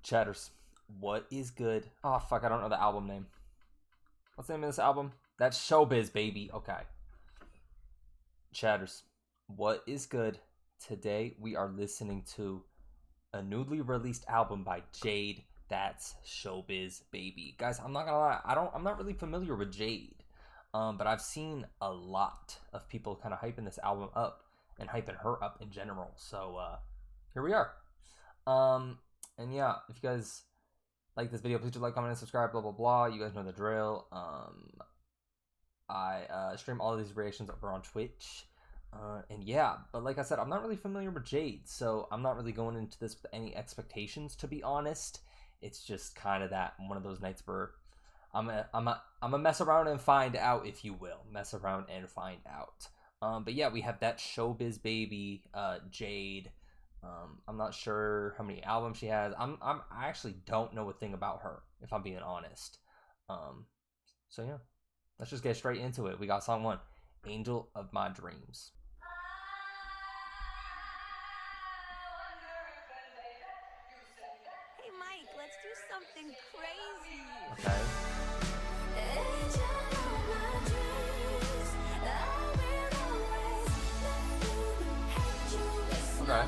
Chatters, what is good? Oh, fuck, I don't know the album name. What's the name of this album? That's Showbiz, baby. Okay. Chatters, what is good? Today we are listening to a newly released album by JADE. That's Showbiz, baby. Guys, I'm not gonna lie, I'm not really familiar with JADE. But I've seen a lot of people kind of hyping this album up and hyping her up in general. So here we are. And yeah, if you guys like this video, please do like, comment, and subscribe, blah, blah, blah. You guys know the drill. I stream all of these reactions over on Twitch. And yeah, but like I said, I'm not really familiar with JADE, so I'm not really going into this with any expectations, to be honest. It's just kind of that one of those nights where I'm a mess around and find out, if you will. Mess around and find out. But yeah, we have that Showbiz baby, JADE. I'm not sure how many albums she has. I actually don't know a thing about her, if I'm being honest. So yeah, let's just get straight into it. We got song 1, Angel of My Dreams. Hey Mike, let's do something crazy. Okay. Okay.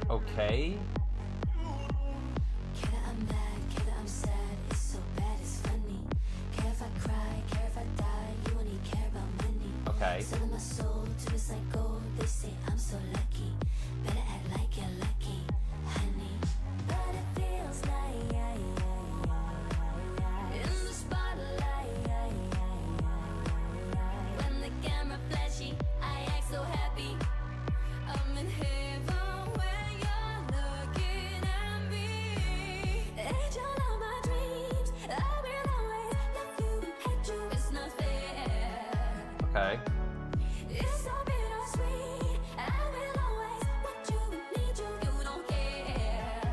Okay. Care that I'm mad, care that I'm sad. It's so bad, it's funny. Care if I cry, care if I die. You only care about money. Okay. Selling my soul to a psycho. They say I'm so lucky. Better act like you're lucky, honey. But it feels like in the spotlight. When the camera flashy, I act so happy. I'm in heaven. Okay. It's so bittersweet. I will always want you, need you, you don't care.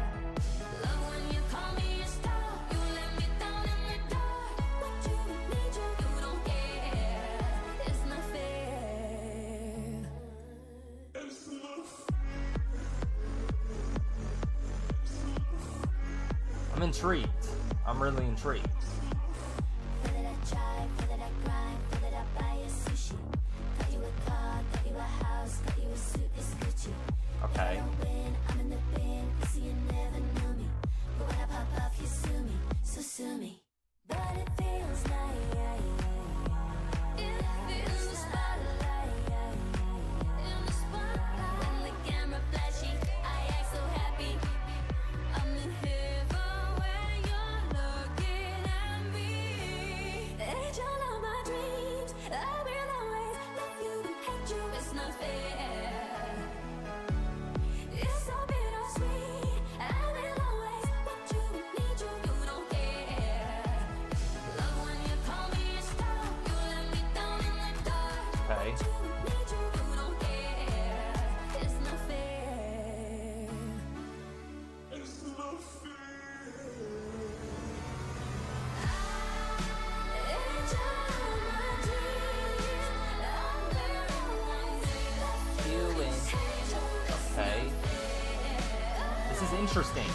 Love when you call me a star. You let me down in the dark. Want you, need you, you don't care. It's not fair. It's not fair. I'm intrigued. I'm really intrigued. Okay. I'm in the bin, so you never know me. But when I pop off, you sue me, so sue me. But it feels like in the spotlight. In the spotlight. When the camera flashy, I act so happy. I'm in heaven when you're looking at me. Angel of my dreams, I will always love you, hate you. It's not fair. It's so bittersweet. I will always want you, need you, you don't care. Love when you call me a star. You let me down in the dark. Okay. Want you, need you, you don't care. It's not fair. It's not fair. Angel of my dreams. I will always love You win. Okay. This is interesting.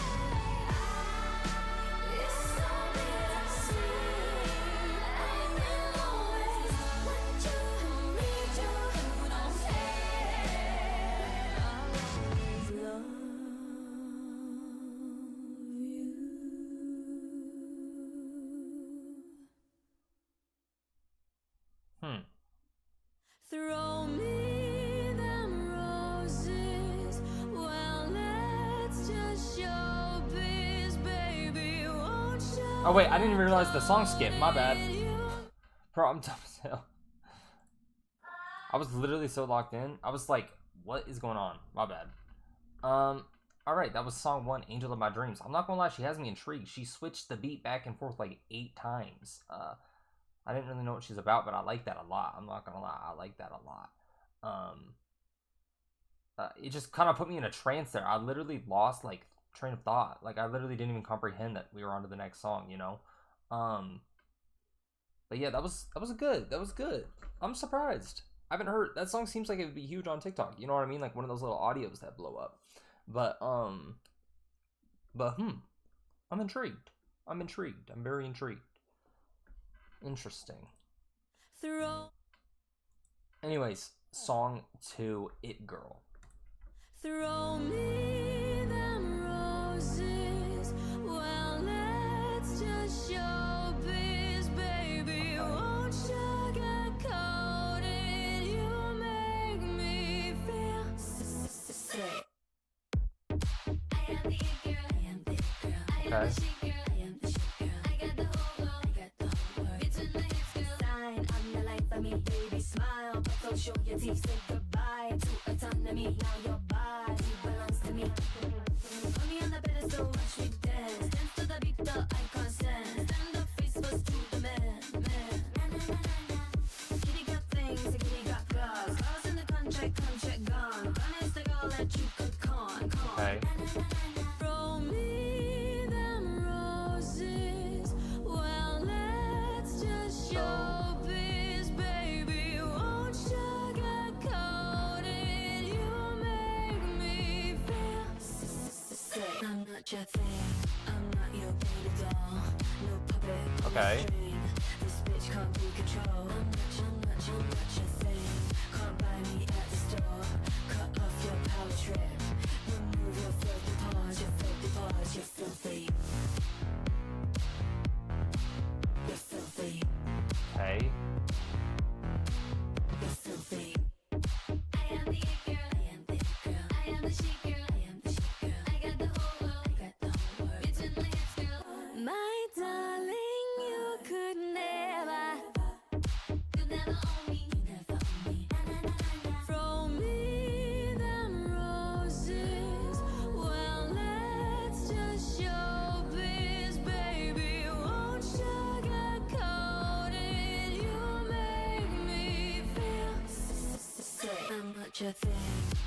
Throw me them roses. Well, let's just showbiz, baby. Won't show. Oh wait, I didn't even realize the song skipped. My bad. Bro, I'm dumb as hell. I was literally so locked in. I was like, what is going on? My bad. Alright, that was song 1, Angel of My Dreams. I'm not gonna lie, she has me intrigued. She switched the beat back and forth like 8 times. I didn't really know what she's about, but I like that a lot. I'm not gonna lie, I like that a lot. it just kind of put me in a trance there. I literally lost like train of thought. Like I literally didn't even comprehend that we were on to the next song, you know. But yeah, that was good. That was good. I'm surprised. I haven't heard that song. Seems like it would be huge on TikTok. You know what I mean? Like one of those little audios that blow up. But I'm intrigued. I'm intrigued. I'm very intrigued. Interesting. Anyways, song 2, It Girl. Throw me them roses. Well, let's just showbiz, baby. Won't sugarcoat it. You make me feel sick. I am the it girl. I am the it girl. I am the chic girl. I am the chic girl. I got the whole world. I got the whole world. It's in the hips, girl. Sign on the light for me, baby. Smile, but don't show your teeth. Say goodbye to autonomy. Now your body belongs to me. Put me on the pedestal, watch me dance. Dance to the beat, the icon stands. Stand up, face first to the man. Na na na na na. Kitty got things, and kitty got girls. Clause in the contract gone. Gone is the girl that you could con. Okay. Na na na na na. Throw me them roses. Well, let's just showbiz, baby. Won't sugarcoat it. You make me feel sick. I'm not your thing. I'm not your baby doll. No puppet. Okay. This bitch can't be controlled. I'm not your thing. Can't buy me at the store. Cut off your power trip. Remove your filthy paws. Your filthy paws. You're filthy. You're filthy. Okay. You're filthy. I am the it girl. I am the it girl. I am the chic girl. I am the chic girl. I got the whole world. I got the whole world. It's in my hips, girl. My darling, you could never own me. You never own me. Na na na na na. Throw me them roses. Well, let's just showbiz, baby. Won't sugarcoat it. You make me feel sick. I'm not your thing.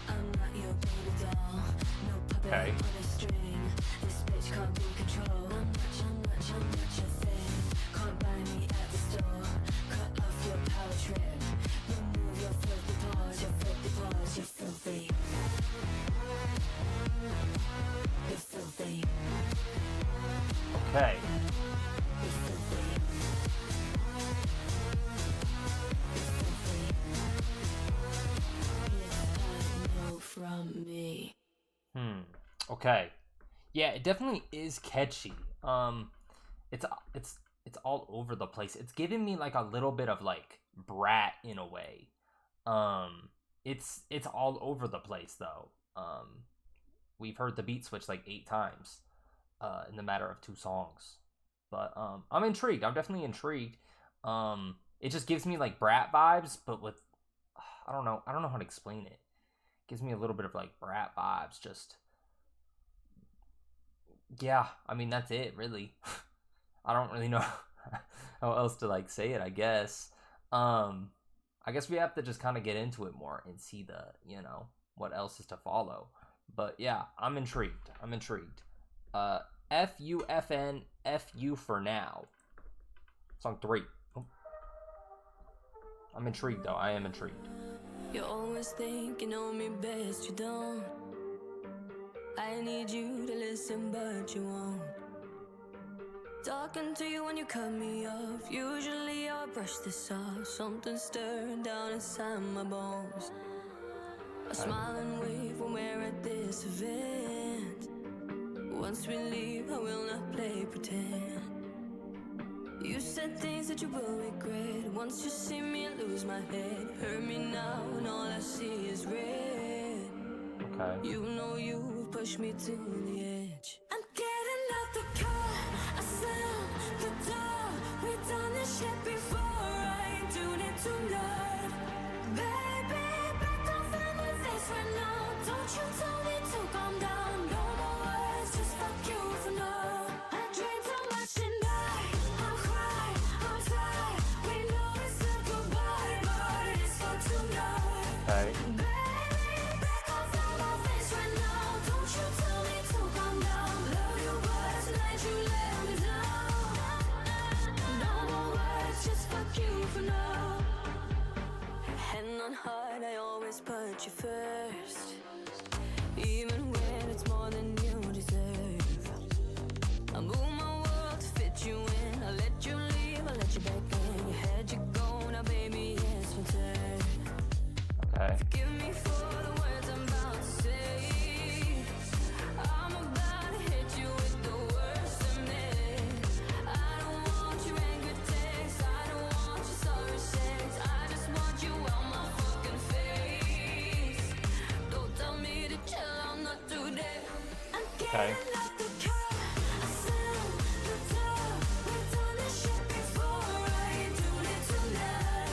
I'm not your baby doll. No puppet Okay. on a string. This bitch can't be controlled. I'm not your thing. Can't buy me at the store. Cut off your power trip. Remove your filthy paws. Your filthy paws. You're filthy. You're filthy. Okay. You're filthy. You're filthy. Yes, I know from me. Okay. Yeah, it definitely is catchy. It's all over the place. It's giving me like a little bit of like Brat in a way. It's all over the place though. We've heard the beat switch like 8 times in the matter of 2 songs. But I'm intrigued. I'm definitely intrigued. It just gives me like Brat vibes, but with I don't know how to explain it. It gives me a little bit of like Brat vibes. Just yeah, I mean that's it really. I don't really know how else to like say it. I guess we have to just kind of get into it more and see the what else is to follow. But yeah, I'm intrigued. Fufn fu for now. Song 3. Oh. I'm intrigued though. I am intrigued. You always think you know me best, you don't. I need you to listen, but you won't. Talking to you when you cut me off. Usually I brush this off. Something stirring down inside my bones. I smile and wave when we're at this event. Once we leave, I will not play pretend. You said things that you will regret. Once you see me, I lose my head. Hurt me now, and all I see is red. Okay. You know you pushed me to the edge. I'm getting out the car. I slam the door. We've done this shit before. I ain't doing it tonight. Baby, back off in my face right now. Don't you tell me to calm down. No more words, just fuck you for now. I drank too much tonight. I'm crying, I'm tired. We know it's a goodbye, but it's for tonight. Okay. Baby, back off in first, even when it's more than you deserve. I move my world to fit you in. I let you leave, I let you back in. You had you go, now baby, it's my turn. Okay. Forgive me for the words I'm about to say. I'm about to hit you with the worst of me. I don't want your angry text, I don't want your sorry sex. I just want you on my fucking face. Don't tell me to chill, I'm not today. I'm Okay. getting out the car, I slam the door. We've done this shit before, I ain't doing it tonight.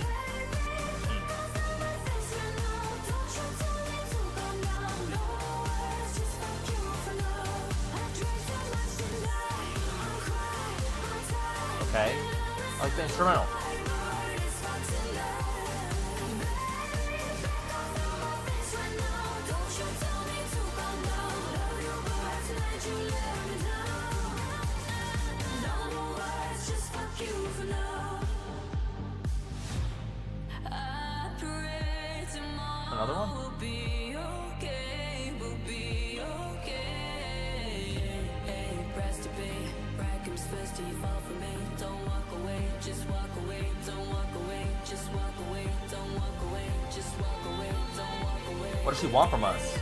Baby, because of my face right now. Don't you tell me to calm down. No words, just fuck you for love. I drank so much tonight. I'm crying, I'm tired. Okay. I like the instrumental. My heart is for tonight. Baby, because of my face right now. Don't you tell me to calm down. Love you, but tonight you let me down. No more words, just fuck you for love. I pray tomorrow Another one? will be okay, will be okay. Hey, price to pay, pride comes first till you fall for me. Don't walk away, just walk away. Don't walk away, just walk away. Don't walk away, just walk away. Don't walk away. What does she want from us? The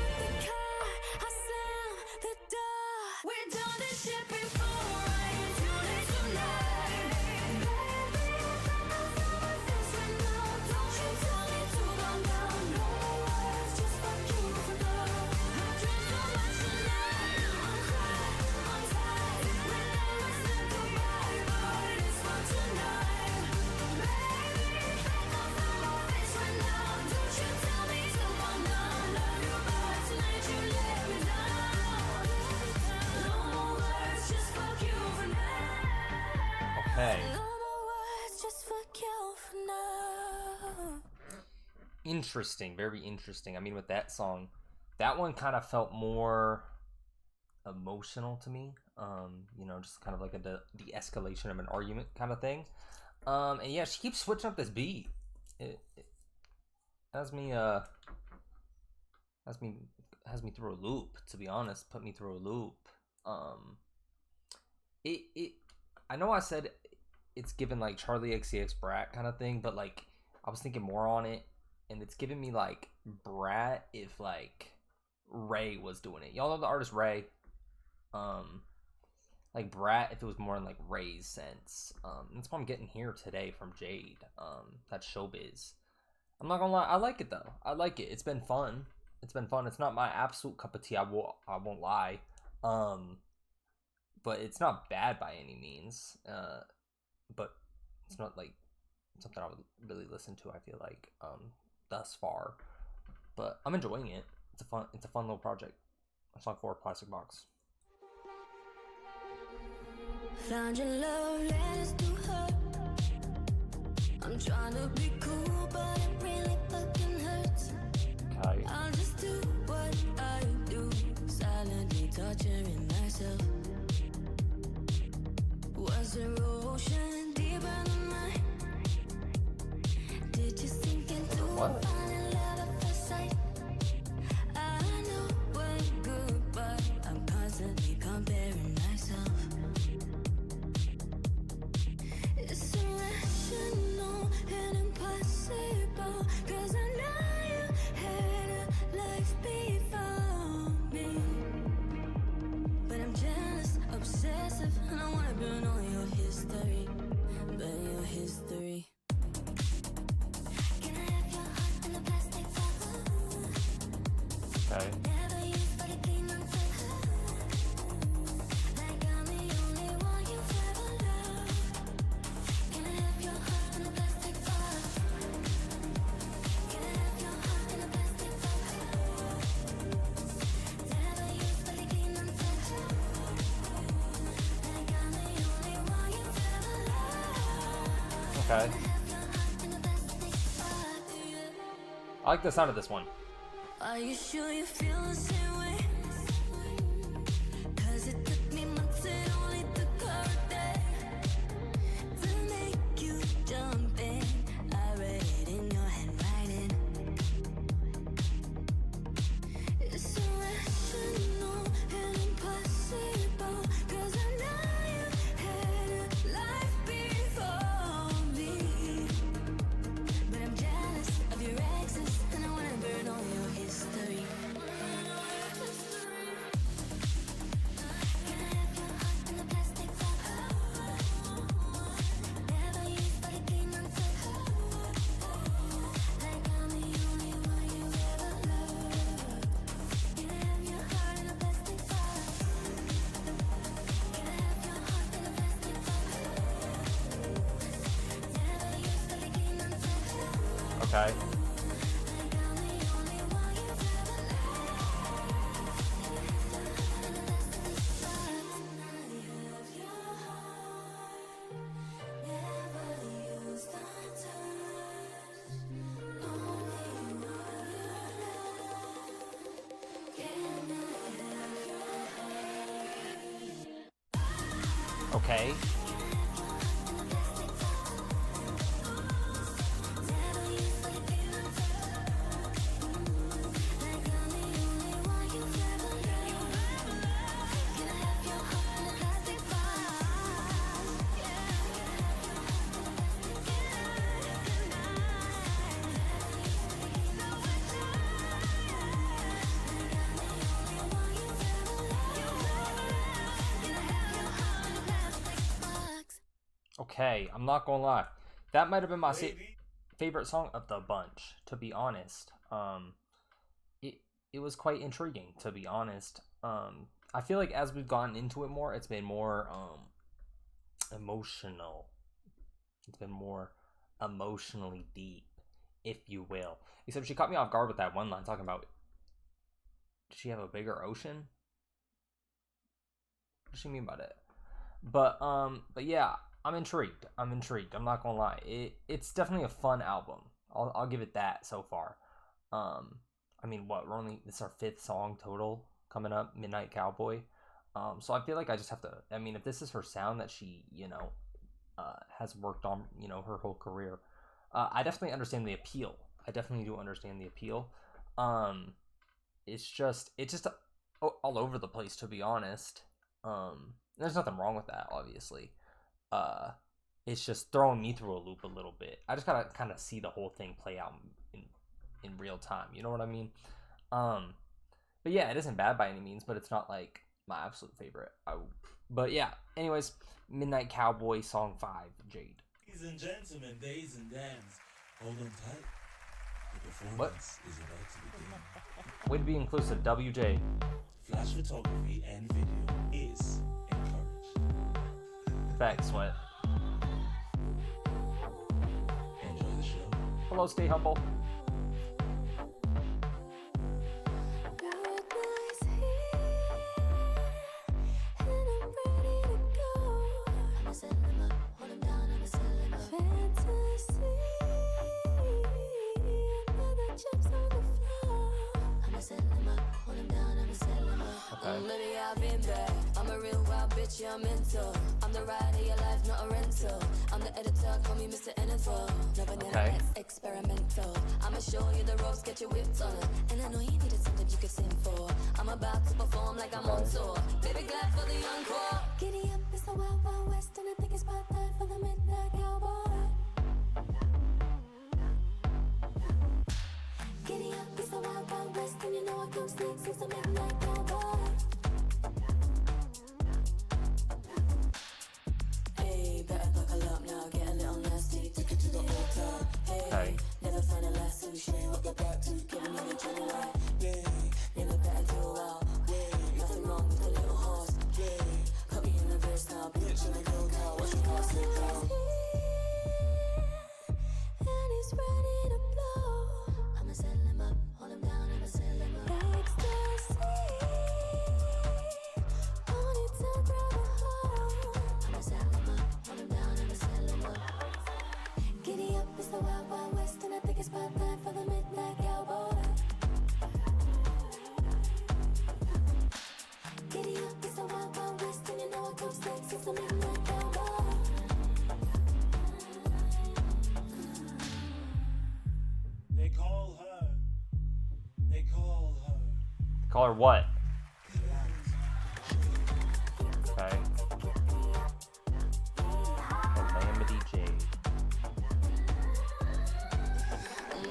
car, I slam the door. We've done this shit before, I ain't doing it tonight. Baby, because of my face right now. Don't you tell me to calm down. No words, just fuck you for love. I drank so much tonight. I'm crying, I'm tired. We never said goodbye, but it's for tonight. Baby, because of my face right now. Don't you tell me to calm down. Love you, but tonight you let me down. No more words, just fuck you for now. Okay. No more words, just fuck you for now. Interesting. Very interesting. I mean, with that song, that one kind of felt more emotional to me. You know, just kind of like a de-escalation of an argument kind of thing. And yeah, she keeps switching up this beat. It has me through a loop, to be honest. Put me through a loop. I know I said it's given like Charlie XCX Brat kind of thing, but like I was thinking more on it, and it's giving me like Brat if like Ray was doing it. Y'all know the artist Ray. Like Brat if it was more in like Ray's sense. That's what I'm getting here today from Jade. That's Showbiz. I'm not gonna lie, I like it though. I like it. It's been fun. It's been fun. It's not my absolute cup of tea. I won't lie. But it's not bad by any means. But it's not like something I would really listen to, I feel like, thus far. But I'm enjoying it. It's a fun little project. It's on 4 Plastic Box. Found your love letters to her. I'm trying to be cool, but it really fucking hurts. Okay. I'll just do what I do, silently torturing myself. Was there ocean deeper than mine? Did you sink into What? falling love at first sight? I know we're good, but I'm constantly comparing myself. It's irrational and impossible, 'cause I know you had a life before me. But I'm jealous, obsessive, and I wanna burn all your history. Burn your history. Can I have your heart in a plastic bottle? Okay. Never used for the clean and filter. Like I'm the only one you've ever loved. Can I have your heart in a plastic bottle? Can I have your heart in a plastic bottle? Never used for the clean and filter. Like I'm the only one you've ever loved. Okay. Have your heart in a plastic bottle. I like the sound of this one. Are you sure you feel the same way? 'Cause it took me months and only took her a day to make you jump in. I read it in your handwriting. Okay. Okay. Okay, I'm not gonna lie. That might have been my favorite song of the bunch, to be honest. It was quite intriguing, to be honest. I feel like as we've gotten into it more, it's been more emotional. It's been more emotionally deep, if you will. Except she caught me off guard with that one line talking about, does she have a bigger ocean? What does she mean by that? But yeah, I'm intrigued. I'm not gonna lie. It's definitely a fun album. I'll give it that so far. I mean, what, this is our 5th song total coming up, Midnight Cowboy. So I feel like I just have to, I mean, if this is her sound that she, has worked on, her whole career, I definitely understand the appeal. I definitely do understand the appeal. It's just all over the place, to be honest. There's nothing wrong with that, obviously. It's just throwing me through a loop a little bit. I just gotta kind of see the whole thing play out in real time. You know what I mean? But yeah, it isn't bad by any means, but it's not like my absolute favorite. But yeah, anyways, Midnight Cowboy, song 5, Jade. Ladies and gentlemen, days and dams, hold on tight. The performance is about to begin. Way to be inclusive, WJ. Flash photography and video is encouraged. Facts, Sweat. Enjoy the show. Hello, stay humble. Maybe I've been bad. I'm a real wild bitch, yeah, I'm into. I'm the ride of your life, not a rental. I'm the editor, call me Mr. Info. Never it's experimental. I'ma show you the ropes, get your whipped on it. And I know you needed something you could sing for. I'm about to perform like I'm on tour. Baby, glad for the encore. Giddy up, it's the wild, wild west, and I think it's about time for the midnight cowboy. Giddy up, it's the wild, wild west, and you know I come sneak since the midnight cowboy. Hey, better buckle up now, get a little nasty, take it to the altar. Hey, never find a last sushi, what the back to, giving you a journey like, yeah, never better do a while, yeah, nothing wrong with the little horse, yeah, put me in reverse now, bitch, and a little cow, watch your pass it down. And he's ready to blow. I'ma settle him up, hold him down, I'ma settle him up. Ecstasy, on it to grab a hold. I'ma settle him up, hold him down, I'ma settle him up. Giddy up, it's the wild, wild west, and I think it's about time for the midnight cowboy. Giddy up, it's the wild, wild west, and you know it comes next, it's the midnight cowboy. They call her. Call her what? Okay. Calamity Jade.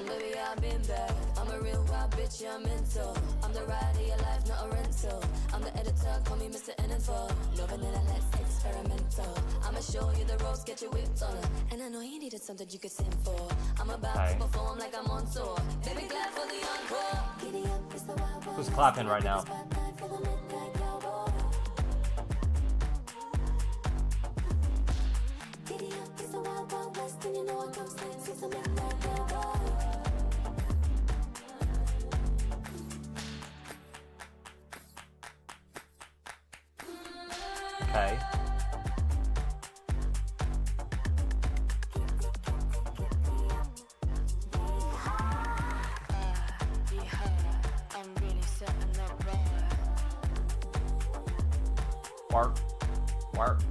Baby, I've been bad. I'm a real wild bitch, yeah, I'm into. I'm the ride of your life, not a rental. I'm the editor, call me Mr. Info. No vanilla, let's experimental. I'ma show you the ropes, get your whipped on it. And I know you needed something you could sing for. I'm about to perform like I'm on tour. Baby, glad for the encore. Giddy up, it's the wild, wild Who's clapping right now? Giddy up, it's the wild, wild west, and you know it comes next, it's the midnight cowboy. Okay. Bark. Bark.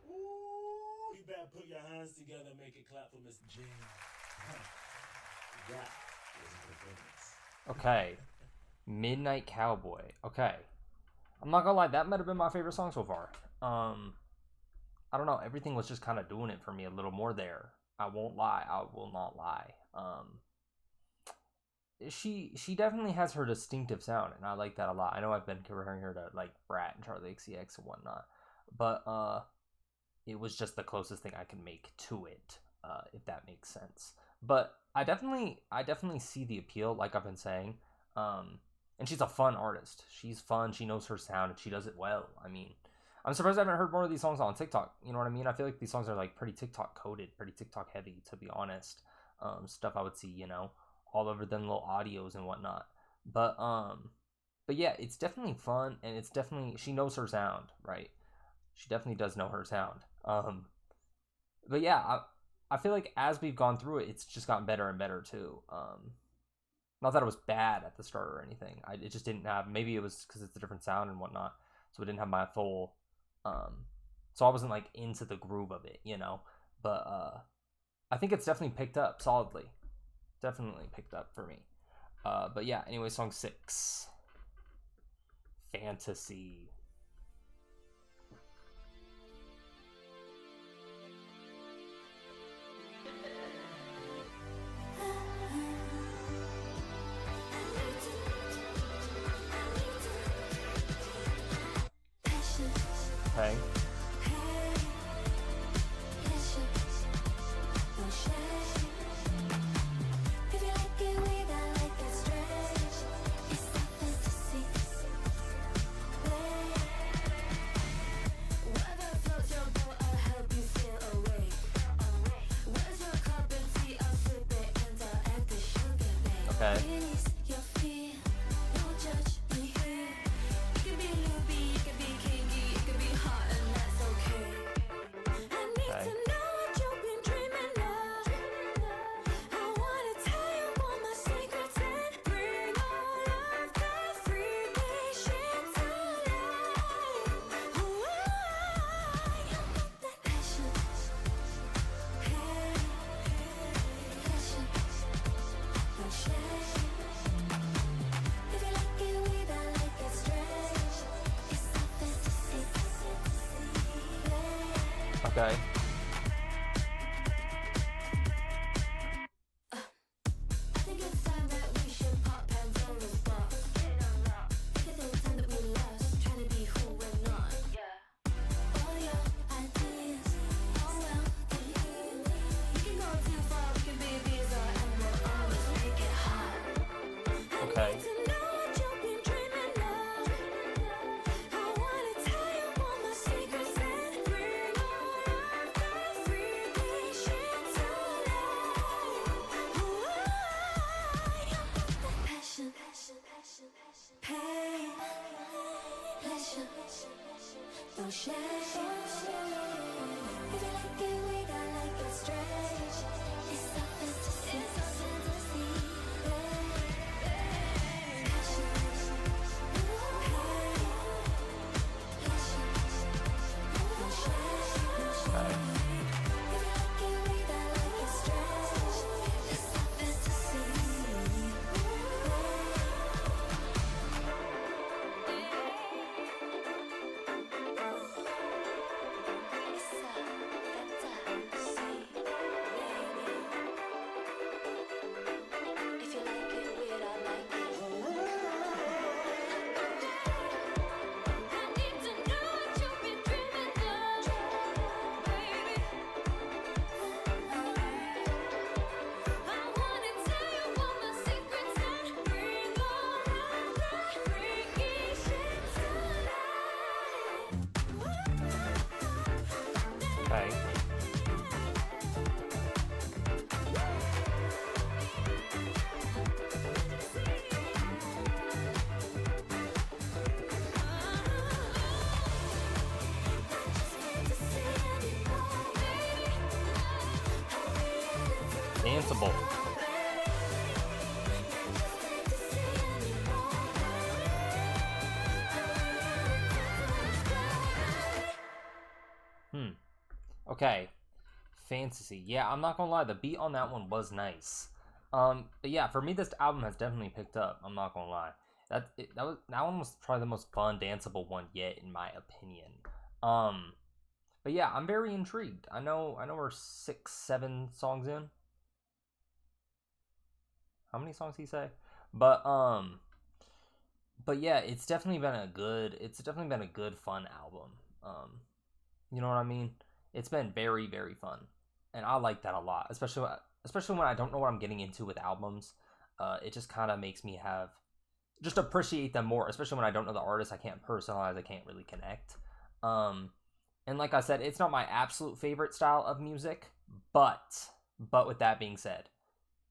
Ooh, you better put your hands together and make it clap for Mr. James. That was a performance. Okay. Midnight Cowboy. Okay. I'm not gonna lie, that might have been my favorite song so far. I don't know, everything was just kind of doing it for me a little more there. I won't lie. I will not lie. She definitely has her distinctive sound, and I like that a lot. I know I've been comparing her to like Brat and Charlie XCX and whatnot, but it was just the closest thing I can make to it, if that makes sense. But I definitely see the appeal, like I've been saying. And she's a fun artist. She's fun. She knows her sound, and she does it well. I mean, I'm surprised I haven't heard more of these songs on TikTok. You know what I mean? I feel like these songs are like pretty TikTok coded, pretty TikTok heavy, to be honest. Stuff I would see, you know, all over them little audios and whatnot. But yeah, it's definitely fun, and it's definitely, she knows her sound, right? She definitely does know her sound. But yeah, I feel like as we've gone through it, it's just gotten better and better too. Not that it was bad at the start or anything. It just didn't have, maybe it was because it's a different sound and whatnot, so it didn't have my full, so I wasn't like into the groove of it, you know. But I think it's definitely picked up solidly. Definitely picked up for me. But yeah, anyway, song 6. Fantasy. Okay. Okay. Okay. Okay. danceable. Okay. Fantasy. Yeah, I'm not gonna lie, the beat on that one was nice. But yeah, for me, this album has definitely picked up. I'm not gonna lie. That one was probably the most fun, danceable one yet, in my opinion. But yeah, I'm very intrigued. I know we're 6, 7 songs in. How many songs did he say? But yeah, it's definitely been a good fun album. You know what I mean? It's been very, very fun, and I like that a lot. Especially when I don't know what I'm getting into with albums. It just kind of makes me just appreciate them more. Especially when I don't know the artist, I can't personalize, I can't really connect. And like I said, it's not my absolute favorite style of music, but with that being said,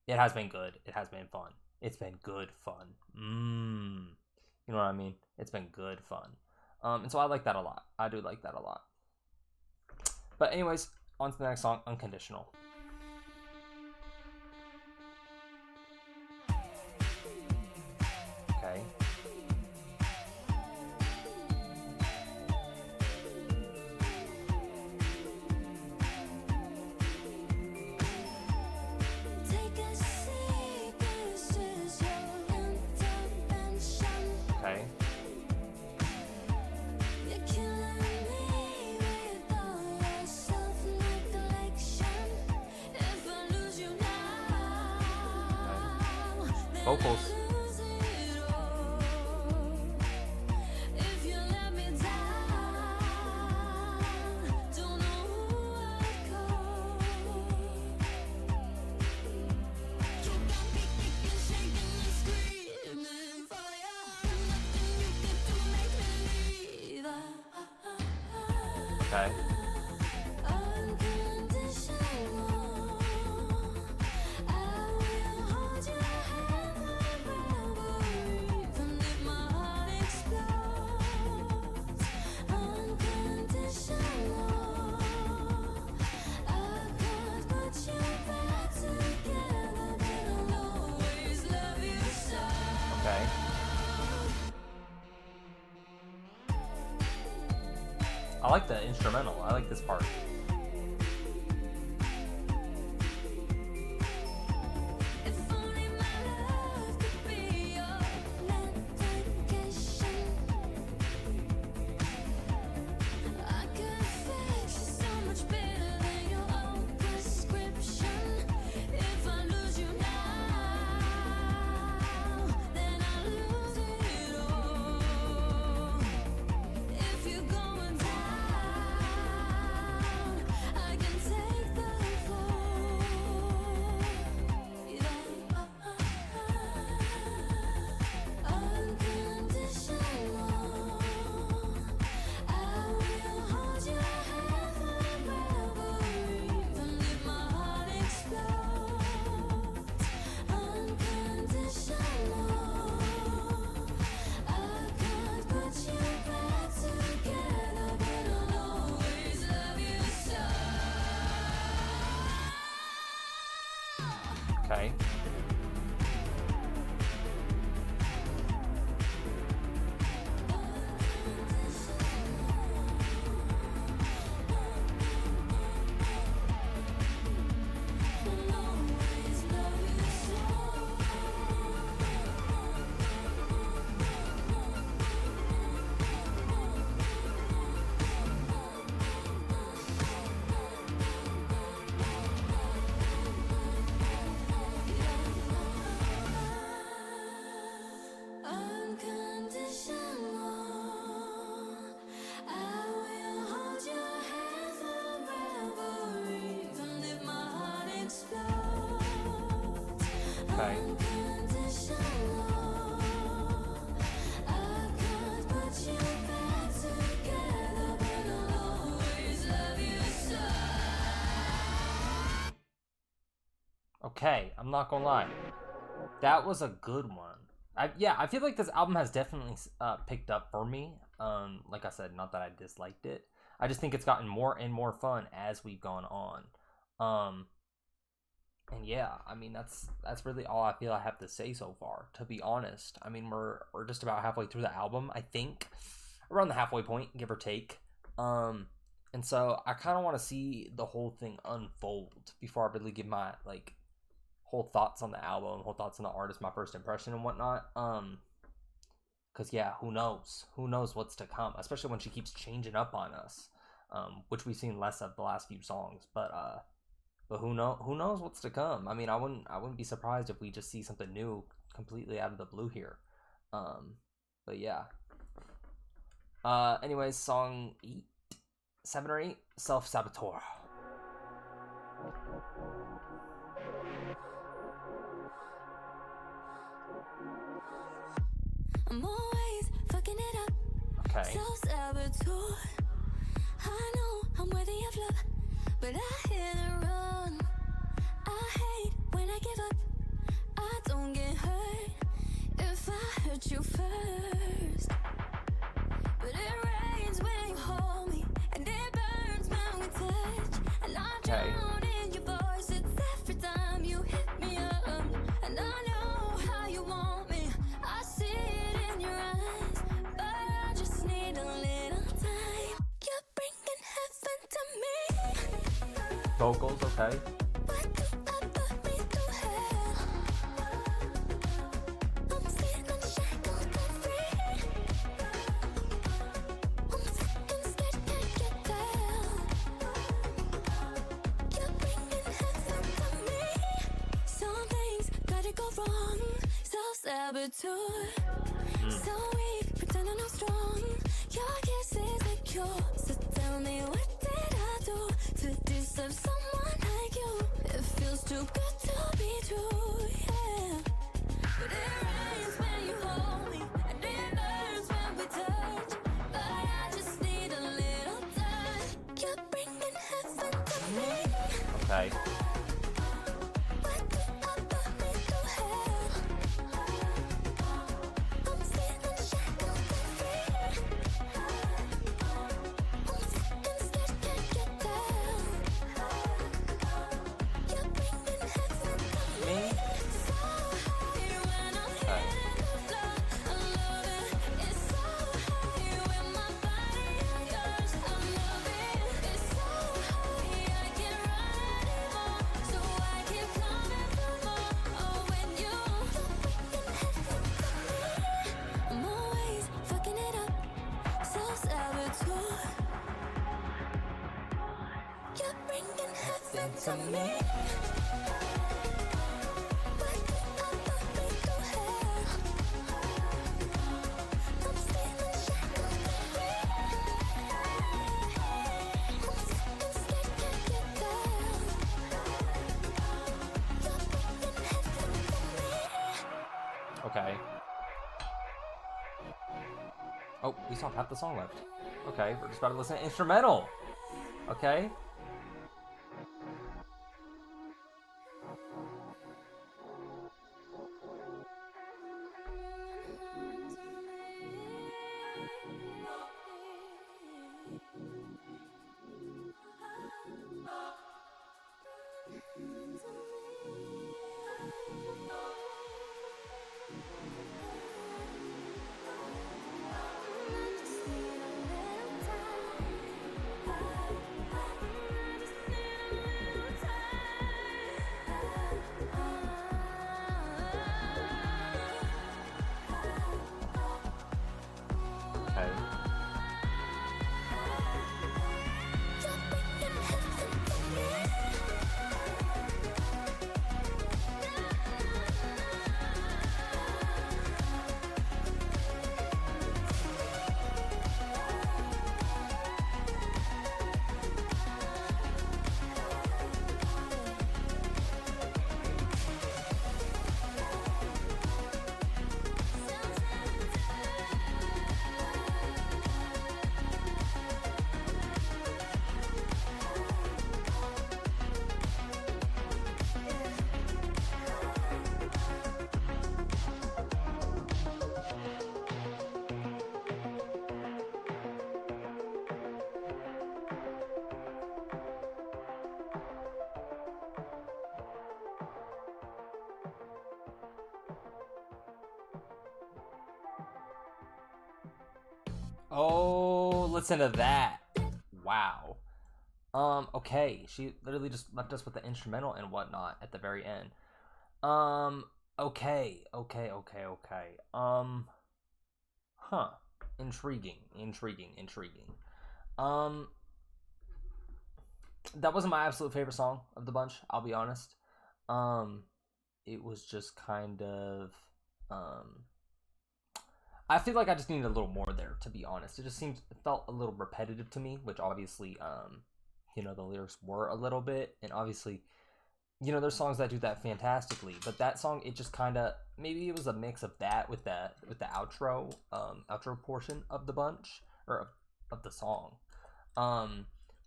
it has been good. It has been fun. It's been good fun. You know what I mean? It's been good fun. And so I like that a lot. I do like that a lot. But anyways, on to the next song, Unconditional. Okay. Take a seat, this is your intervention. Okay. You're killing me with all your self-neglection. If I lose you now, then Vocals. I lose it all. If you let me down, don't know who I'd call. You got me kicking, shaking, and screaming for you. Nothing you can do make me leave. Okay. Unconditional. I will hold your hand forever, even if my heart explodes. Unconditional. I could put you back together, but I'll always love you so. Okay. I like the instrumental. I like this part. If only my love could be your medication, I could fix you so much better than your own prescription. If I lose you now, then I lose it all. If you're going down, I can take the fall. Yeah. Unconditional. I will hold your hand forever, even if my heart explodes. Unconditional. I could put you back together, but I'll always love you so. Okay. Unconditional. I will hold your hand forever, even if my heart explodes. Okay. Unconditional. I could put you back together, but I'll always love you so. Okay, I'm not gonna lie. That was a good one. I feel like this album has definitely picked up for me. Like I said, not that I disliked it. I just think it's gotten more and more fun as we've gone on. And yeah, I mean that's really all I feel I have to say so far, to be honest. I mean we're just about halfway through the album, I think. Around the halfway point, give or take. And so I kind of want to see the whole thing unfold before I really give my like whole thoughts on the album, whole thoughts on the artist, my first impression and whatnot. Because yeah, who knows what's to come, especially when she keeps changing up on us, which we've seen less of the last few songs. But who knows what's to come. I mean, I wouldn't be surprised if we just see something new completely out of the blue here. But yeah. Anyways, song 7 or 8, Self-saboteur. I'm always fucking it up. Okay. Self-saboteur. I know I'm worthy of love, but I hit and run. I hate when I give up. I don't get hurt if I hurt you first. But it rains when you hold me, and it burns when we touch. And I drown in your voice. It's every time you hit me up. And I know how you want me. I see it in your eyes, but I just need a little time. You're bringing heaven to me. Vocals, okay. Why do I put me through hell? I'm feeling shackled and free. I'm fucking scared, can't get down. You're bringing heaven to me. Some things gotta go wrong. Self-saboteur. So weak, pretending I'm strong. Your kiss is the cure. So tell me, what did I do to deserve someone like you? It feels too good to be true, yeah. But it rains when you hold me, and it burns when we touch. But I just need a little touch. You're bringing heaven to me. Okay. Why do I put me through hell? I'm feeling shackled and free. I'm fucking scared, can't get down. You're bringing heaven to me. So high when I'm hitting the floor. I love it. It's so high when my body on yours. I love it. It's so high I can't run anymore. So I keep coming for more. Oh, when you're bringing heaven to me. I'm always fucking it up. Self-saboteur. You're bringing heaven to me. Why do I put me through hell? I'm feeling shackled and free. I'm fucking scared, can't get down. You're bringing heaven to me. Okay. Oh, we still have half the song left. Okay, we're just about to listen to instrumental. Okay. Oh, listen to that. Wow. Okay. She literally just left us with the instrumental and whatnot at the very end. Okay. Huh. Intriguing. Um, that wasn't my absolute favorite song of the bunch, I'll be honest. It was just kind of, I feel like I just needed a little more there, to be honest. It felt a little repetitive to me, which obviously, the lyrics were a little bit, and obviously, there's songs that do that fantastically, but that song, it just kind of, maybe it was a mix of that with the outro portion of the bunch, or of the song,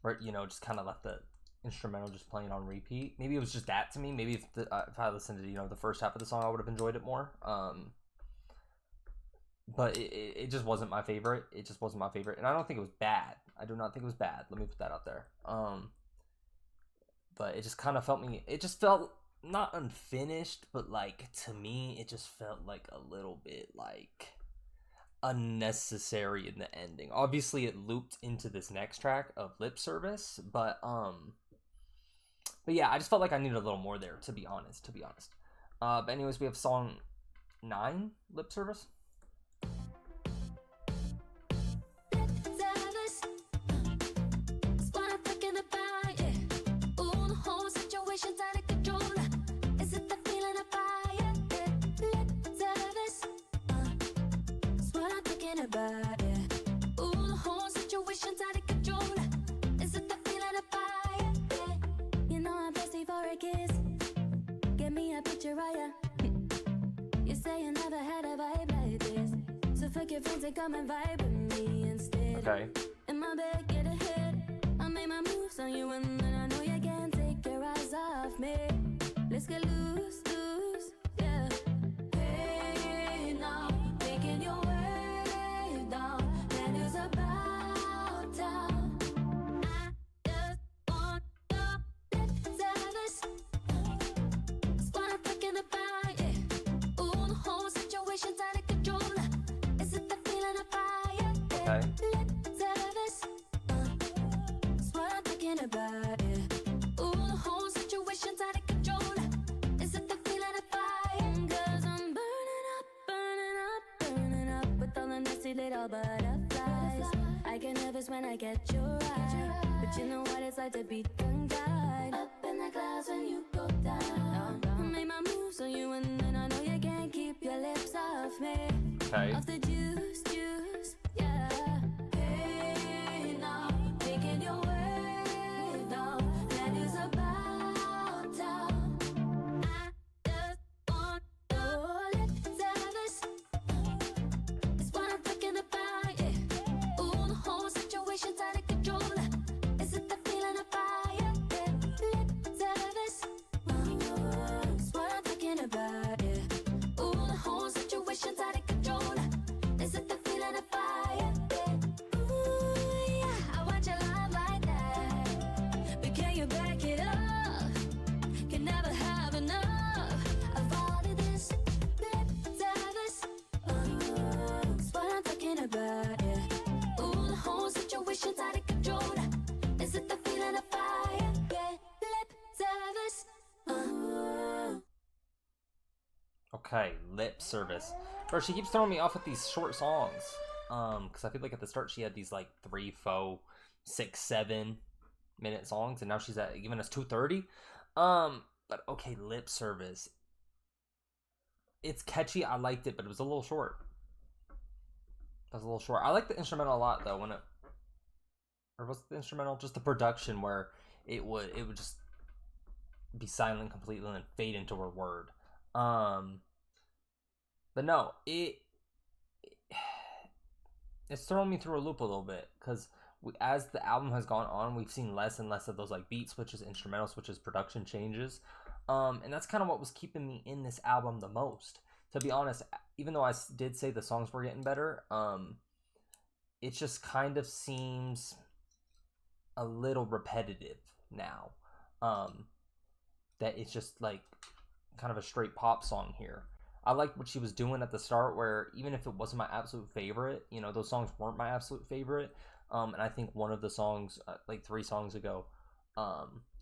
where, just kind of left the instrumental just playing on repeat. Maybe it was just that to me. Maybe if I listened to, the first half of the song, I would have enjoyed it more. But it just wasn't my favorite. It just wasn't my favorite. And I don't think it was bad. I do not think it was bad. Let me put that out there. But it just kind of it just felt not unfinished, but like, to me, it just felt like a little bit like unnecessary in the ending. Obviously it looped into this next track of Lip Service, but yeah, I just felt like I needed a little more there, to be honest. But anyways, we have song 9, Lip Service. Come and vibe with me instead. Okay. In my bed, get ahead. I made my moves on you, and then I know you can't take your eyes off me. Let's get loose, yeah. Hey, now, making your way down. That is about town. I just want your lip service. It's what I'm thinking about, yeah. Ooh, the whole situation's out of control. Is it the feeling of fire? Okay. Lip service. It's what I'm thinking about, yeah. Ooh, the whole situation's out of control. Is it the feeling of fire? 'Cause I'm burning up with all the nasty little butterflies. I get nervous when I get your eye, but you know what it's like to be tongue-tied. Up in the clouds when you go down. I made my moves on you, and then I know you can't keep your lips off me. Okay. Off the juice, yeah. Hey, now, making your way down. That is about town. I just want your lip service. It's what I'm thinking about, yeah. Ooh, the whole situation's out of control. Is it the feeling of fire? Yeah. Lip service. It's what I'm thinking about, yeah. Ooh, the whole situation's out of control. Is it the feeling of fire? Yeah. Ooh, yeah, I want your love like that. But can you back it up? Can never have enough of all of this lip service. It's what I'm talking about, yeah. Ooh, the whole situation's out of control. Is it the feeling of fire? Yeah. Lip service. Okay, Lip Service. Bro, she keeps throwing me off with these short songs. Because I feel like at the start she had these like 3, 4, 6, 7-minute songs, and now she's giving us 2:30. But okay, Lip Service. It's catchy. I liked it, but it was a little short. I like the instrumental a lot though. Or was it the instrumental? Just the production where it would just be silent completely and then fade into her word. But no, it's throwing me through a loop a little bit, because as the album has gone on, we've seen less and less of those like beat switches, instrumental switches, production changes, and that's kind of what was keeping me in this album the most, to be honest. Even though I did say the songs were getting better, it just kind of seems a little repetitive now, that it's just like kind of a straight pop song here. I liked what she was doing at the start, where even if it wasn't my absolute favorite, you know, those songs weren't my absolute favorite. And I think one of the songs, like 3 songs ago,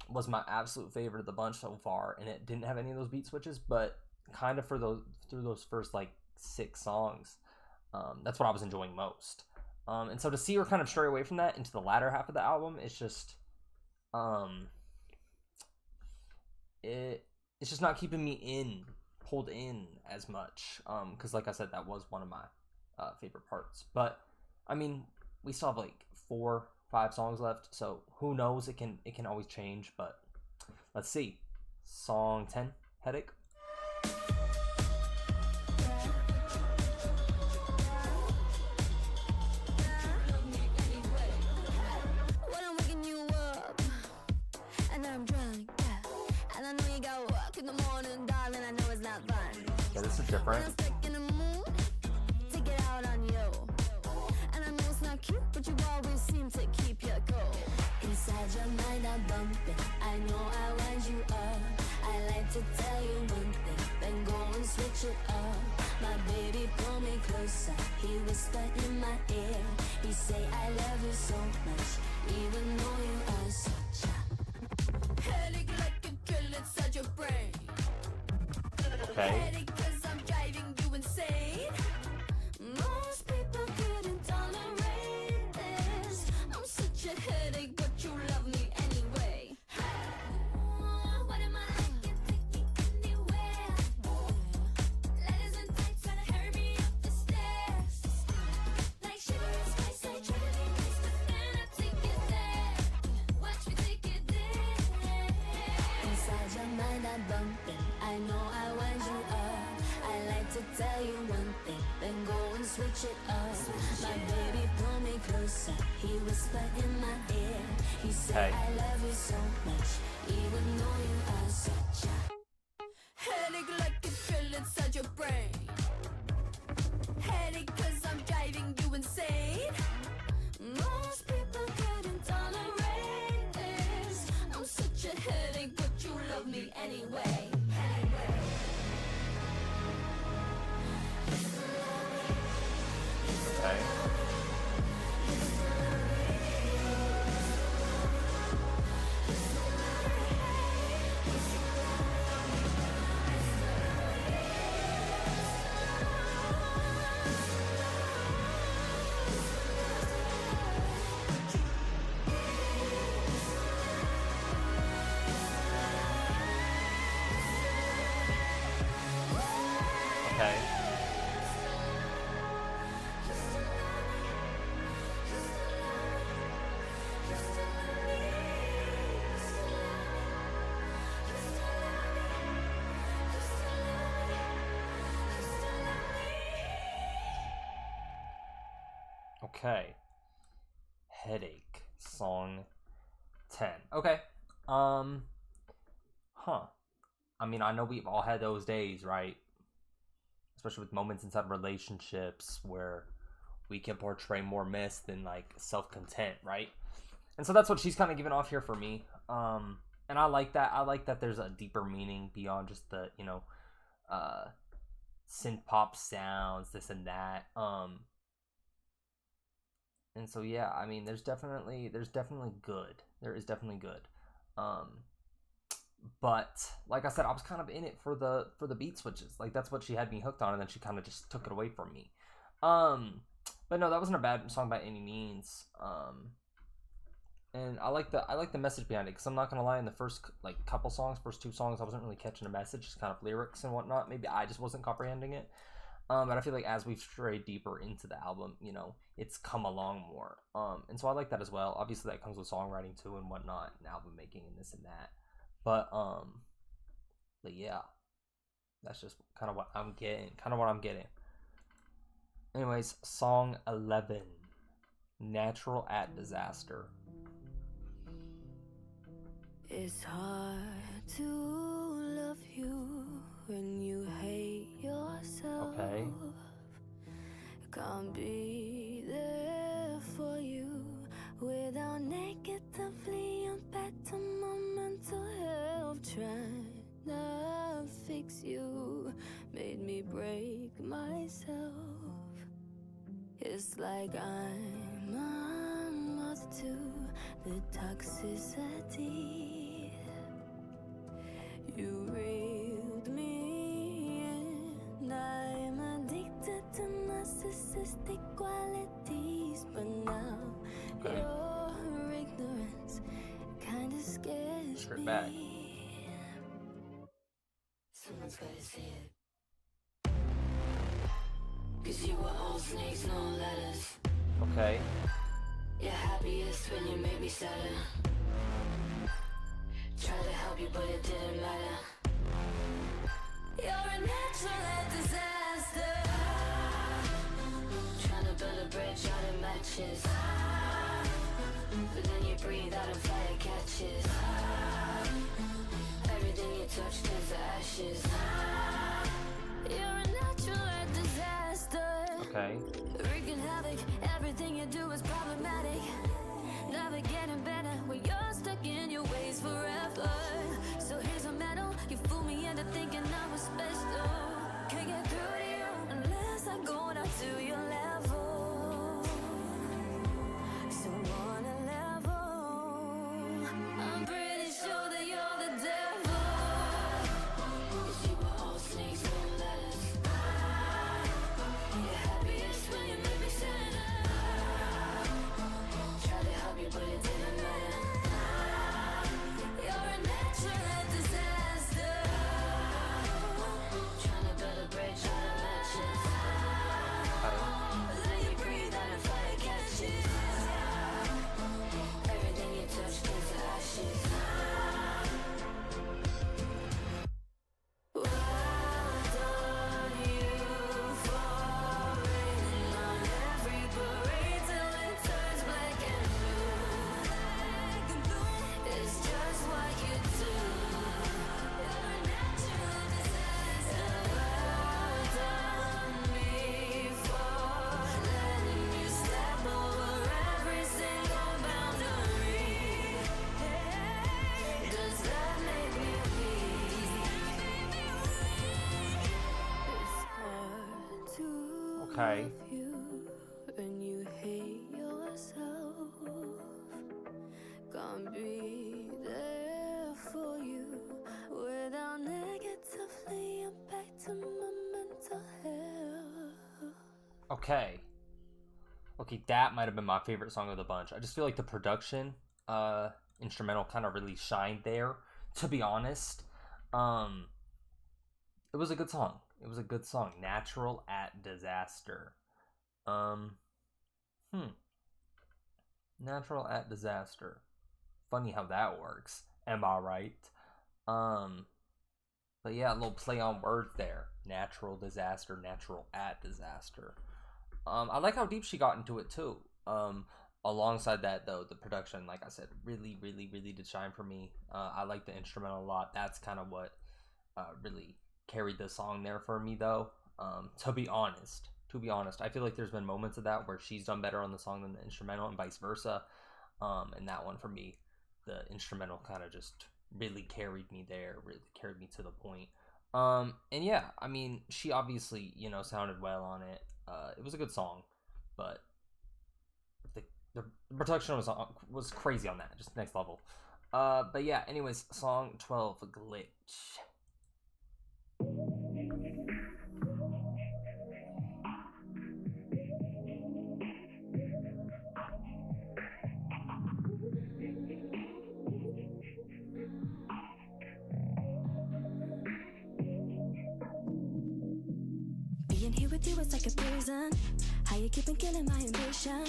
was my absolute favorite of the bunch so far, and it didn't have any of those beat switches, but kind of through those first like 6 songs, that's what I was enjoying most. And so to see her kind of stray away from that into the latter half of the album, it's just, it's just not keeping me pulled in as much. Because like I said, that was one of my favorite parts. But I mean, we still have like 4, 5 songs left, so who knows? It can always change. But let's see. Song 10, Headache. Yeah, this is different. But you always seem to keep your cool. Inside your mind I'm bumping, I know I wind you up. I like to tell you one thing, then go and switch it up. My baby pull me closer, he whisper in my ear. He say I love you so much, even though you are such a headache, like a drill inside your brain. Okay. Headache 'cause I'm driving you insane. Most people couldn't tolerate this. I'm such a headache, but you love me anyway. What am I like? You take me anywhere. Letters and types trying to hurry me up the stairs. Like sugar and spice, I try to be nice, but then I take it there. Watch me take it there. Inside your mind I'm bumping, I know I wind you up. I like to tell you one thing, then go and switch it up. My baby pull me closer, he whisper in my ear. He said I love you so much, even though you are such a headache, like a drill inside your brain. Headache 'cause I'm driving you insane. Most people couldn't tolerate this. I'm such a headache, but you love me anyway. Okay. Okay. Okay. Headache, song 10. Okay. I mean, I know we've all had those days, right? Especially with moments inside relationships where we can portray more mess than like self-content, right? And so that's what she's kind of giving off here for me. And I like that. I like that there's a deeper meaning beyond just the, you know, synth pop sounds, this and that. And so yeah, I mean, there's definitely good. There is definitely good. But like I said, I was kind of in it for the beat switches. Like that's what she had me hooked on, and then she kind of just took it away from me. But no, that wasn't a bad song by any means. And I like the message behind it, because I'm not gonna lie, in the first like couple songs, first 2 songs, I wasn't really catching a message, just kind of lyrics and whatnot. Maybe I just wasn't comprehending it. But I feel like as we've strayed deeper into the album, you know, it's come along more. And so I like that as well. Obviously that comes with songwriting too and whatnot, and album making and this and that. But yeah, that's just kind of what I'm getting. Anyways, song 11, Natural at Disaster. It's hard to love you when you hate yourself. Okay. Can't be there for you without negatively impacting my mental health. Trying to fix you made me myself. It's like I'm a mother to the toxicity. You reeled me in. I'm addicted to narcissistic qualities, but now your ignorance kinda scares Straight me. back. Someone's gotta say it. 'Cause you were all snakes, no letters. Okay. You're happiest when you made me sadder. Tried to help you, but it didn't matter. You're a natural disaster. Trying to build a bridge out of matches, but then you breathe out and fire catches. Everything you touch turns to ashes. You're a natural disaster. Okay. Wreaking havoc, everything you do is problematic. Never getting better when you're stuck in your ways forever. So here's a medal, you fool me into thinking I was special. Can't get through to you unless I go down to your level. So on a level, I'm pretty sure that you're the devil. 'Cause you were all snakes, no letters. You're happiest when you make me sad. Tried to help you, but it didn't matter. You're a natural disaster. Trying to build a bridge out of matches, but then you breathe out and fire catches. Everything you touch turns to ashes. Well done, you, for raining on every parade till it turns black and blue. It's just what you do. You're a natural disaster. Well done me for letting you step over every single boundary. Does that make me weak? It's hard to Okay. love you when you hate yourself. Can't be there for you without negatively impacting my mental health. Okay. Okay, that might have been my favorite song of the bunch. I just feel like the production, instrumental kind of really shined there, to be honest. It was a good song. It was a good song. Natural at Disaster. Natural at Disaster. Funny how that works. Am I right? But yeah, a little play on words there. Natural disaster, natural at disaster. I like how deep she got into it too. Alongside that though, the production, like I said, really did shine for me. I like the instrumental a lot. That's kind of what really carried the song there for me though. To be honest, I feel like there's been moments of that where she's done better on the song than the instrumental and vice versa. And that one for me, the instrumental kind of just really carried me there, really carried me to the point. And yeah, I mean, she obviously, sounded well on it. It was a good song, but the production was crazy on that, just next level. But yeah, anyways, song 12, Glitch. Being here with you is like a prison. How you keeping killing my ambition?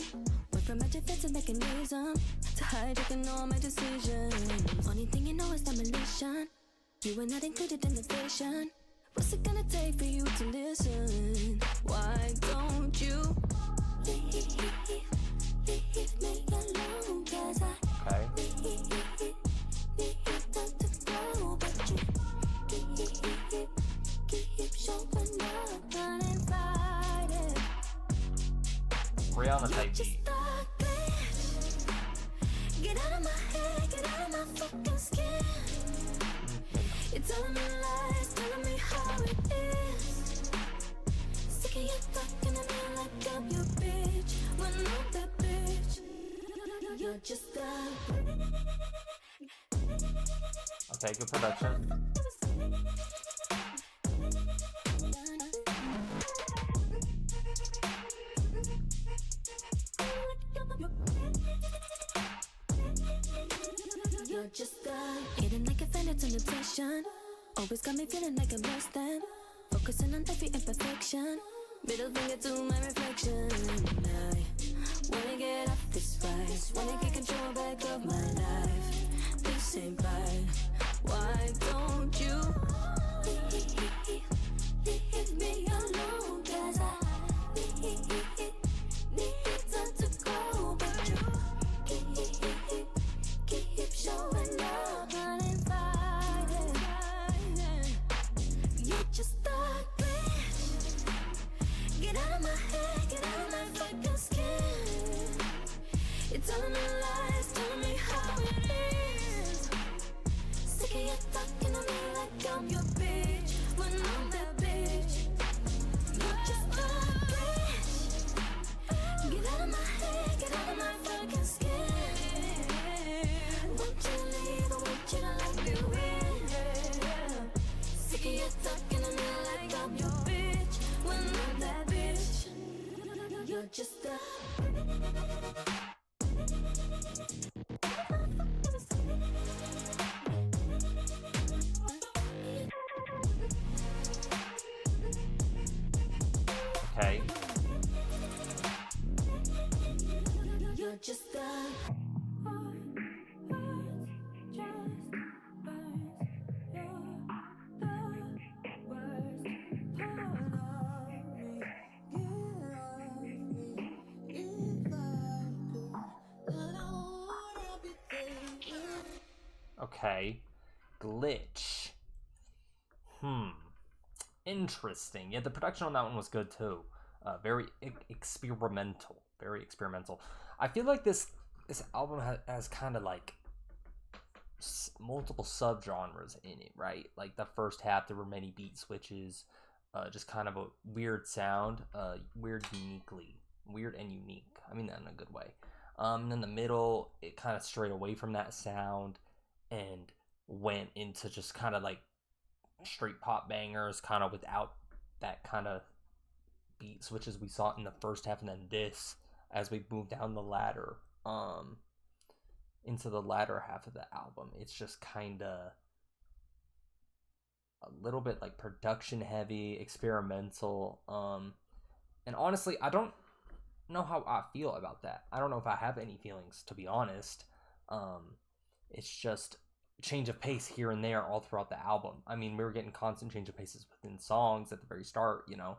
Went from a defensive mechanism to hijacking all my decisions. Only thing you know is demolition. You were not included in the vision. What's it gonna take for you to listen? Why don't you leave me alone? 'Cause I need time to grow, but you keep showing up uninvited. Rihanna type Just beat. a glitch. Get out of my head, get out of my fucking skin. You're telling me lies, telling me how it is. Sick of your Okay, good production. You're just eating like a fan, it's an obsession. Always got me feeling like I'm less than. Focusing on every imperfection. Middle finger to my reflection. I wanna get off this ride. Wanna get control back of my life. This ain't right. Why don't you leave me alone? 'Cause I need time to grow. But you keep showing up uninvited. You're just a bitch. Get out of my head, get out of my fucking skin. You're telling me lies, telling me how it is. Sick of you talking to me like I'm your bitch, when I'm that bitch. You're just a bitch. Get out of my head, get out of my fucking skin. Won't you leave, I want you to let me win. Sick of you talking to me like I'm your bitch, when I'm that bitch. You're just a Okay. You're just a Okay. Glitch. Interesting. Yeah, the production on that one was good too. Very experimental. Very experimental. I feel like this album has kind of like multiple subgenres in it, right? Like the first half, there were many beat switches, just kind of a weird sound, weird and unique. I mean that in a good way. And then the middle, it kind of strayed away from that sound and went into just kind of like straight pop bangers, kind of without that kind of beat switches we saw in the first half, and then this as we move down the ladder into the latter half of the album, it's just kind of a little bit like production heavy, experimental, and honestly I don't know how I feel about that. I don't know if I have any feelings, to be honest. It's just change of pace here and there all throughout the album. I mean, we were getting constant change of paces within songs at the very start, you know,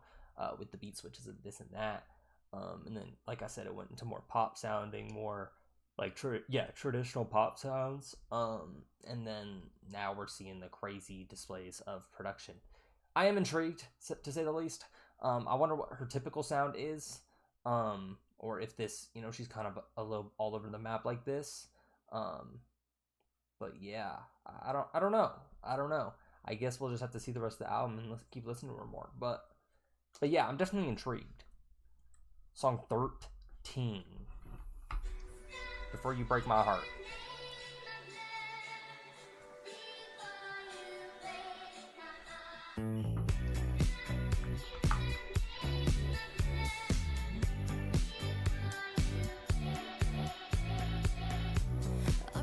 with the beat switches and this and that. And then, like I said, it went into more pop sounding, more like traditional pop sounds. And then now we're seeing the crazy displays of production. I am intrigued, to say the least. I wonder what her typical sound is, or if this, you know, she's kind of a little all over the map like this. But yeah, I don't know. I guess we'll just have to see the rest of the album and keep listening to her more. But yeah, I'm definitely intrigued. Song 13. Before You Break My Heart.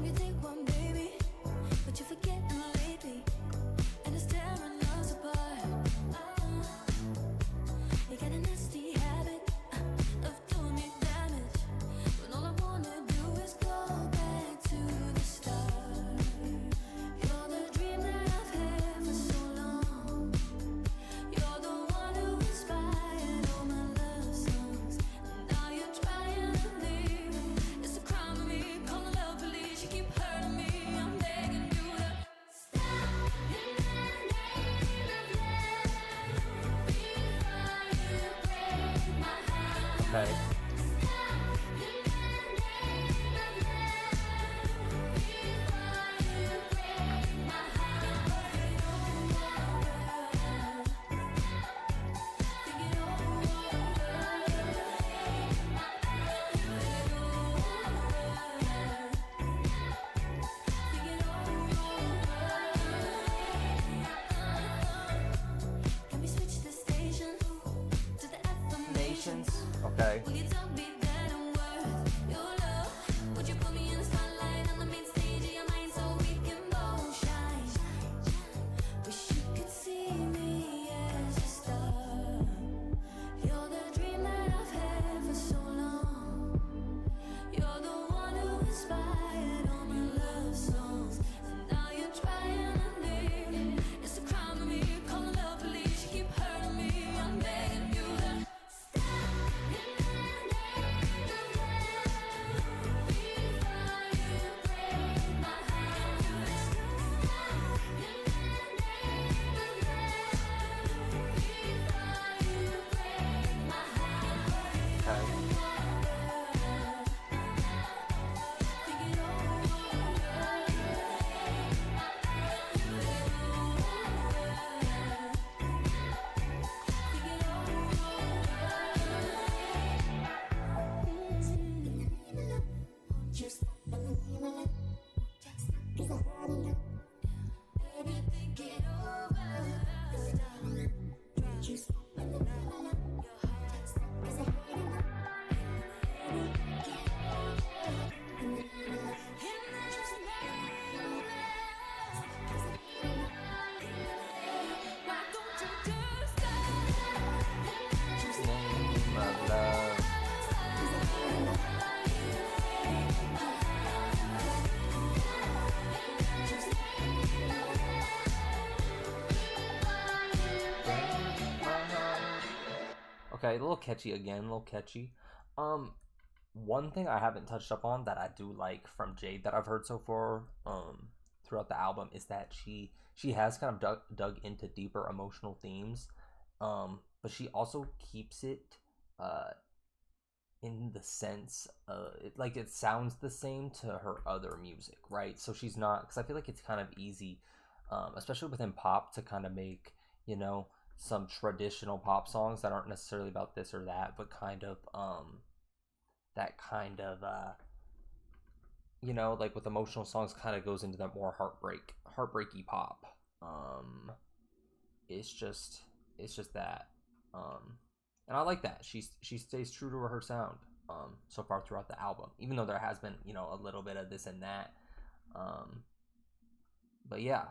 You think one baby, but you forget them lately, and it's tearing us apart. You got a nasty habit of doing me damage, when all I wanna do is go back to the start. You're the dream that I've had for so long. You're the one who inspired all my love songs. Now you're trying to leave. It's a crime of me. Call the love police. You keep hurting me. I'm begging you to stop in the name of love. Before you break my heart. Okay. Stop in the name of love. Before you break my heart. Think it over. Think it over. Okay. Will you tell me that I'm worth your love? Would you put me in the spotlight on the main stage of your mind so we can both shine? Wish you could see me as a star. You're the dream that I've had for so long. You're the one who inspired all my love songs. And now you're trying to leave. It's a crime to me. Call the love police. You keep hurting me. I'm begging you to stop. Okay, a little catchy again, a little catchy. One thing I haven't touched up on that I do like from Jade that I've heard so far, throughout the album is that she has kind of dug into deeper emotional themes, but she also keeps it, in the sense, it sounds the same to her other music, right? So she's not, because I feel like it's kind of easy, especially within pop, to kind of make, some traditional pop songs that aren't necessarily about this or that, but kind of that kind of like with emotional songs kind of goes into that more heartbreaky pop. It's just that, and I like that she stays true to her sound so far throughout the album, even though there has been a little bit of this and that, but yeah,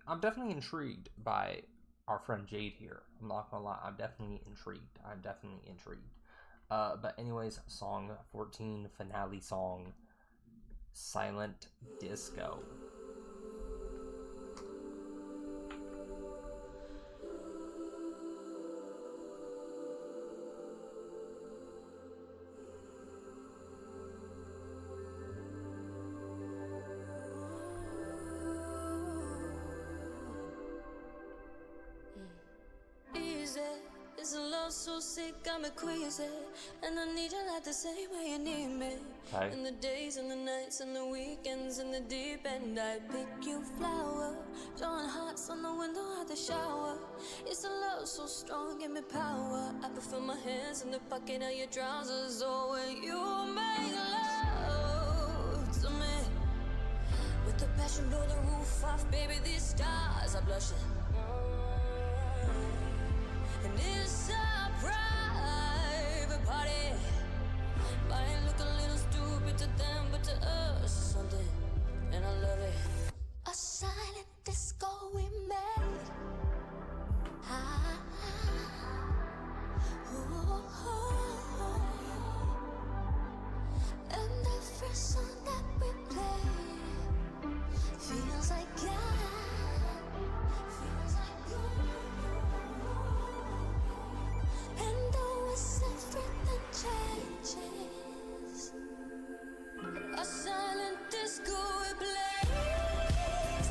I'm definitely intrigued by our friend Jade here. I'm not gonna lie, I'm definitely intrigued. But anyways, song 14, finale song, Silent Disco. This love so sick, got me queasy, and I need you like the same way you need me. Okay. In the days and the nights and the weekends and the deep end, I pick you flowers, throwing hearts on the window of the shower. It's a love so strong, give me power. I can feel my hands in the pocket of your trousers. Oh, when you make love to me, with the passion blow the roof off, baby, these stars are blushing. And it's a private party. Might look a little stupid to them, but to us it's something, and I love it. A silent disco we made. And every song that we play feels like and though it's everything changes, a silent disco we blaze.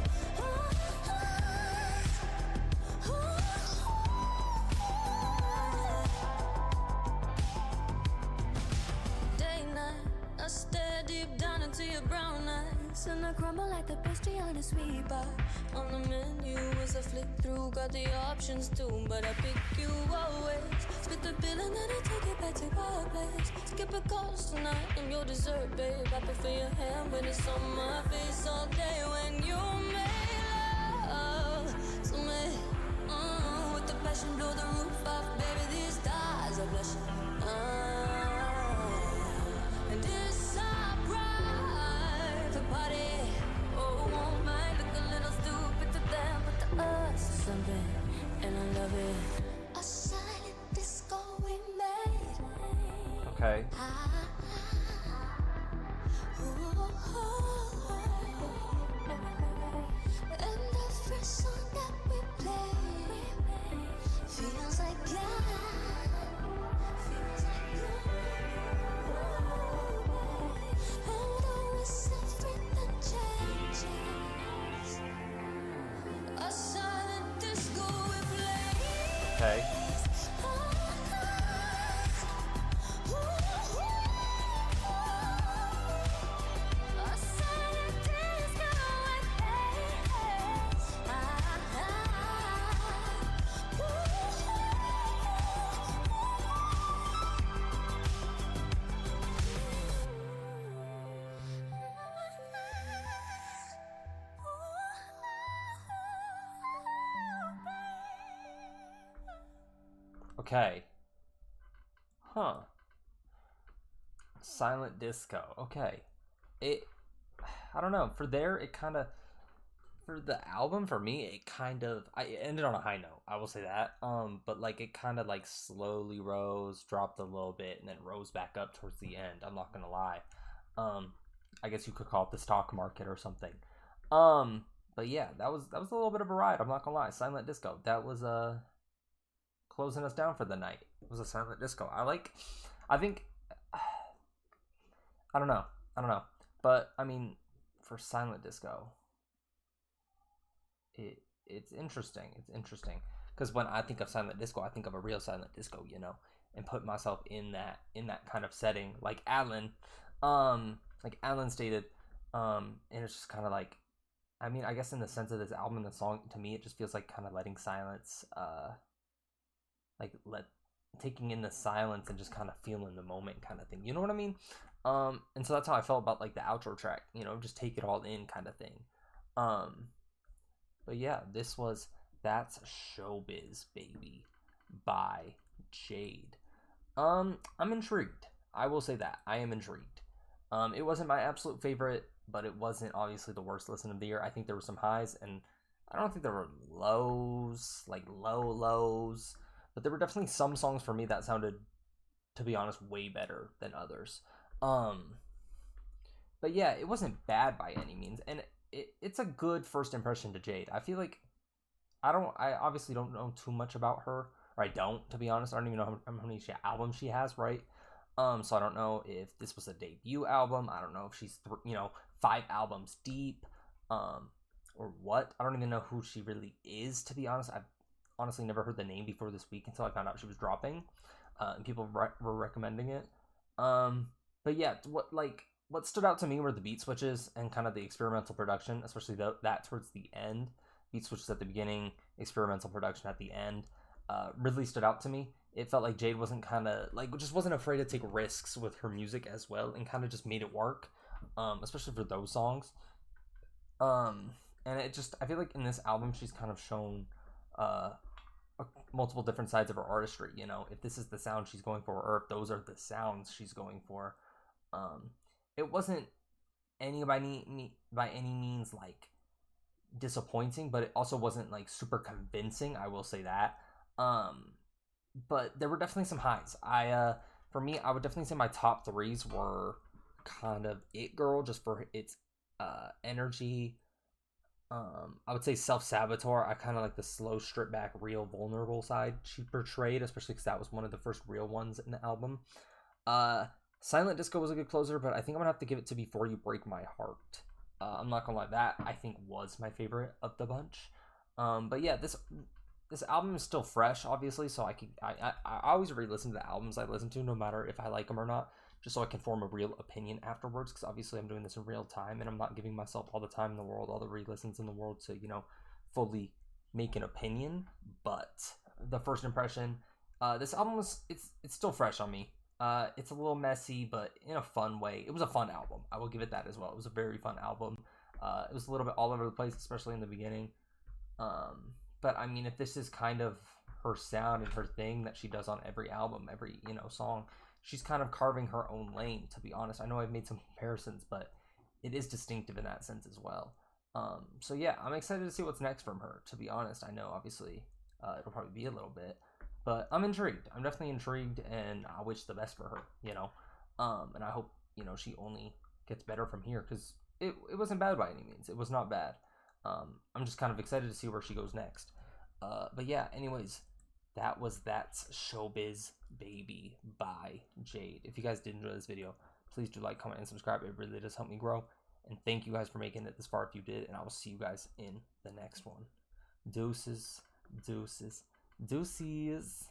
Day night, I stare deep down into your brown eyes, and I crumble like the pastry on a sweet bar. On the menu as I flip through, got the options too, but I pick you always. Split the bill and then I take it back to our place. Skip a course tonight, I'm your dessert, babe. I prefer your hand when it's on my face all day. When you make love to me, with the passion blow the roof off, baby, these stars are blushing. Okay. And the first song that we play feels like God. Feels like and always everything changes. A silent disco we play. Okay. Okay. Huh. Silent disco. Okay. I don't know. For there, it kind of, for the album, for me, it ended on a high note. I will say that. But like it kind of like slowly rose, dropped a little bit, and then rose back up towards the end. I'm not gonna lie. I guess you could call it the stock market or something. But yeah, that was a little bit of a ride. I'm not gonna lie. Silent disco. That was closing us down for the night. It was a silent disco. I think, I don't know. But I mean, for silent disco, it's interesting. It's interesting because when I think of silent disco, I think of a real silent disco, and put myself in that kind of setting, like Alan stated, and it's just kind of like, I mean, I guess in the sense of this album and the song, to me, it just feels like kind of letting silence, taking in the silence and just kind of feeling the moment kind of thing. You know what I mean? And so that's how I felt about like the outro track, just take it all in kind of thing. But yeah, that's Showbiz Baby by Jade. I'm intrigued. I will say that. I am intrigued. It wasn't my absolute favorite, but it wasn't obviously the worst listen of the year. I think there were some highs, and I don't think there were lows, like lows. But there were definitely some songs for me that sounded, to be honest, way better than others. But yeah, it wasn't bad by any means, and it's a good first impression to Jade. I feel like I obviously don't know too much about her, or I don't, to be honest. I don't even know how many albums she has, right? So I don't know if this was a debut album. I don't know if she's 5 albums deep, or what. I don't even know who she really is, to be honest. I've honestly never heard the name before this week until I found out she was dropping, and people were recommending it. But yeah, what stood out to me were the beat switches and kind of the experimental production, especially that towards the end. Beat switches at the beginning, experimental production at the end, really stood out to me. It felt like Jade wasn't just wasn't afraid to take risks with her music as well, and kind of just made it work, especially for those songs. And I feel like in this album she's kind of shown multiple different sides of her artistry. If this is the sound she's going for, or if those are the sounds she's going for. It wasn't by any means like disappointing, but it also wasn't like super convincing. I will say that. But there were definitely some highs. For me, I would definitely say my top 3s were kind of It Girl, just for its energy. I would say Self-saboteur. I kind of like the slow, stripped back, real, vulnerable side she portrayed, especially because that was one of the first real ones in the album. Silent Disco was a good closer, but I think I'm gonna have to give it to Before You Break My Heart. I'm not gonna lie, that I think was my favorite of the bunch. But yeah, this album is still fresh, obviously, so I always re-listen to the albums I listen to, no matter if I like them or not, just so I can form a real opinion afterwards, because obviously I'm doing this in real time, and I'm not giving myself all the time in the world, all the re-listens in the world to, fully make an opinion. But the first impression, this album it's still fresh on me. It's a little messy, but in a fun way. It was a fun album. I will give it that as well. It was a very fun album. It was a little bit all over the place, especially in the beginning. But I mean, if this is kind of her sound and her thing that she does on every album, every song, she's kind of carving her own lane, to be honest. I know I've made some comparisons, but it is distinctive in that sense as well. So yeah, I'm excited to see what's next from her, to be honest. I know obviously it'll probably be a little bit, But I'm intrigued. I'm definitely intrigued, and I wish the best for her, you know. And I hope, you know, she only gets better from here, because it wasn't bad by any means. It was not bad. I'm just kind of excited to see where she goes next. But yeah, anyways, that's Showbiz Baby by Jade. If you guys did enjoy this video, please do like, comment, and subscribe. It really does help me grow. And thank you guys for making it this far if you did. And I will see you guys in the next one. Deuces, deuces, deuces.